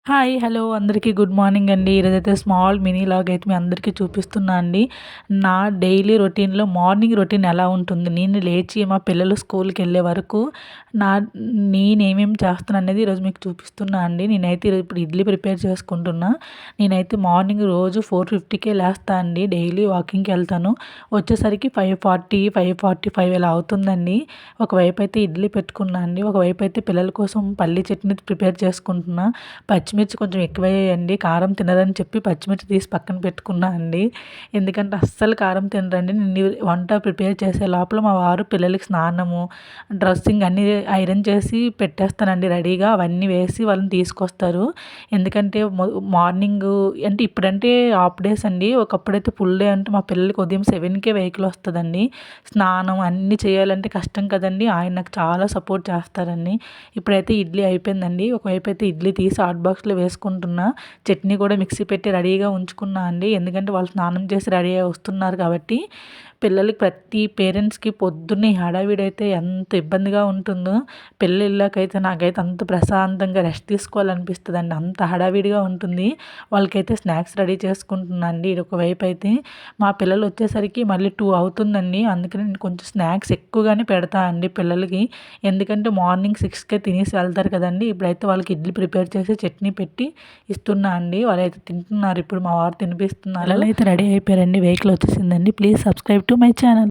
Hi. Hello. అందరికీ good morning అండి. ఈరోజైతే స్మాల్ మినీ లాగ్ అయితే మీ అందరికీ చూపిస్తున్నా అండి. నా డైలీ రొటీన్‌లో మార్నింగ్ రొటీన్ ఎలా ఉంటుంది, నేను లేచి మా పిల్లలు స్కూల్‌కెళ్ళే వరకు నా నేనేమేమి చేస్తాననేది ఈరోజు మీకు చూపిస్తున్నా అండి. నేనైతే ఇప్పుడు ఇడ్లీ ప్రిపేర్ చేసుకుంటున్నా. నేనైతే మార్నింగ్ రోజు 4:50కే లేస్తా అండి. డైలీ వాకింగ్‌కెళ్తాను. వచ్చేసరికి 5:40, 5:45 ఇలా అవుతుందండి. ఒకవైపు అయితే ఇడ్లీ పెట్టుకున్నా అండి. ఒకవైపు అయితే పిల్లల కోసం పల్లీ చట్నీ ప్రిపేర్ చేసుకుంటున్నా. పచ్చిమిర్చి కొంచెం ఎక్కువయ్యాయండి. కారం తినరని చెప్పి పచ్చిమిర్చి తీసి పక్కన పెట్టుకున్నా అండి. ఎందుకంటే అస్సలు కారం తినరండి. నేను వంట ప్రిపేర్ చేసే లోపల మా వారు పిల్లలకి స్నానము, డ్రెస్సింగ్ అన్నీ ఐరన్ చేసి పెట్టేస్తానండి రెడీగా. అవన్నీ వేసి వాళ్ళని తీసుకొస్తారు. ఎందుకంటే మార్నింగు అంటే ఇప్పుడంటే హాఫ్ డేస్ అండి. ఒకప్పుడైతే ఫుల్ డే అంటే మా పిల్లలకి ఉదయం 7కే వెహికల్ వస్తదండి. స్నానం అన్నీ చేయాలంటే కష్టం కదండీ! ఆయన నాకు చాలా సపోర్ట్ చేస్తారండి. ఇప్పుడైతే ఇడ్లీ అయిపోయిందండి. ఒకవైపు అయితే ఇడ్లీ తీసి హాట్ బాక్స్‌లో వేసుకుంటున్నా. చట్నీ కూడా మిక్సీ పెట్టి రెడీగా ఉంచుకున్నా అండి. ఎందుకంటే వాళ్ళు స్నానం చేసి రెడీ అయ్యి వస్తున్నారు కాబట్టి. పిల్లలకి ప్రతి పేరెంట్స్‌కి పొద్దున్నే హడావిడైతే ఎంత ఇబ్బందిగా ఉంటుందో, పిల్లలకైతే నాకైతే అంత ప్రశాంతంగా రెస్ట్ తీసుకోవాలనిపిస్తదండి. అంత హడావిడిగా ఉంటుంది. వాళ్ళకైతే స్నాక్స్ రెడీ చేసుకుంటున్నా అండి. ఒకవైపు అయితే మా పిల్లలు వచ్చేసరికి మళ్ళీ 2 అవుతుందండి. అందుకని నేను కొంచెం స్నాక్స్ ఎక్కువగానే పెడతా అండి పిల్లలకి. ఎందుకంటే మార్నింగ్ 6కే తినేసి వెళ్తారు కదండీ! ఇప్పుడైతే వాళ్ళకి ఇడ్లీ ప్రిపేర్ చేసి చట్నీ పెట్టి ఇస్తున్నా అండి. వాళ్ళైతే తింటున్నారు. ఇప్పుడు మా వారు తినిపిస్తున్నారు. పిల్లలైతే రెడీ అయిపోయారండి. వెహికల్ వచ్చేసిందండి. Please subscribe to my channel.